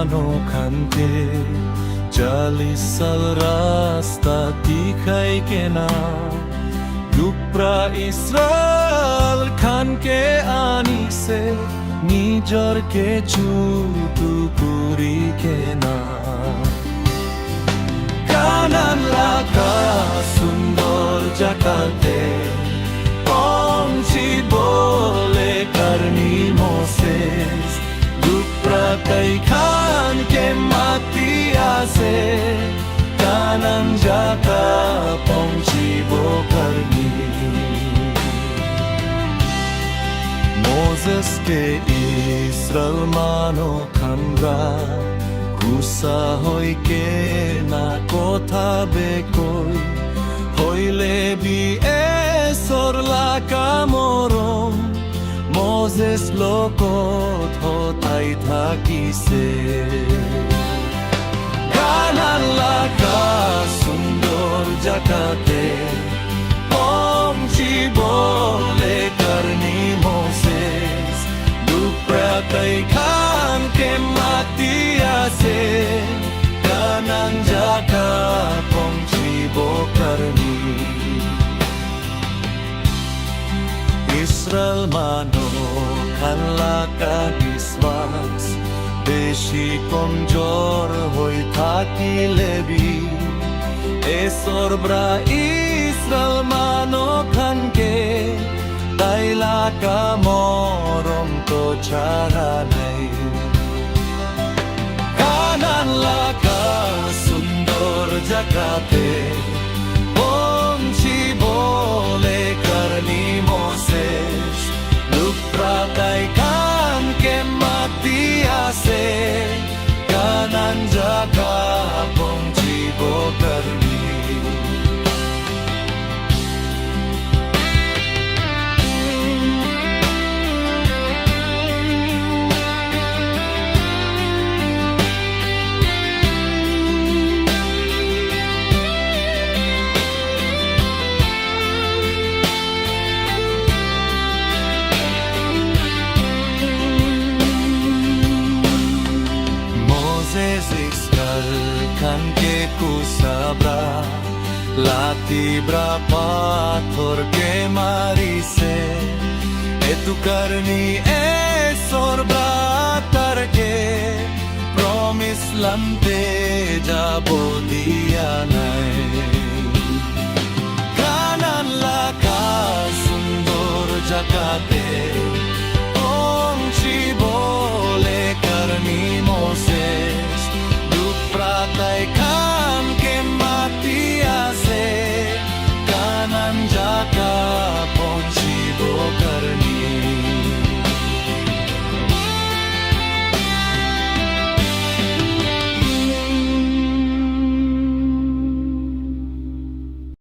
mano khante 40 साल रास्ता दिखाई के ना दुप्रा इस्राएल खान के आनी से निजर के चुतु पुरी के ना कानान लाका सुंदर जाकाते पंछी बोले करनी मोसेस दुप्रा कई खान के माती आसे कानान जाका पंछी बो करनी मोसेस के इस्राएल मानो खंगा गुस्सा होई के ना कोथा बेकोई होइले भी एसर लाका मरम मोसेस लोकत हताई থাকিছে কানান লাকা সুন্দর জাকাতে पंछी बोले करनी मोसेस दुप्रा कई खान के माती आसे कानान जाका पंछी बो करनी इस्राएल मानो खान लाका विश्वास বেশি কমজোর হই থাকিলে বি এসর ব্রা ইসরায়েল মানো খানকে তাইলাকা মরম তো ছাড়া নাই কানান লাকা সুন্দর জায়গাতে পঞ্ছি বলে করনি মোসেস দুপ্রা তাই খানকে মাতি आसे कानान जाका पंछी बो करनी kan ke ku sabra lati berapa thor ke marise etu karni esor bratar ke promise lante jabo dia nai kanan laka sundor jakate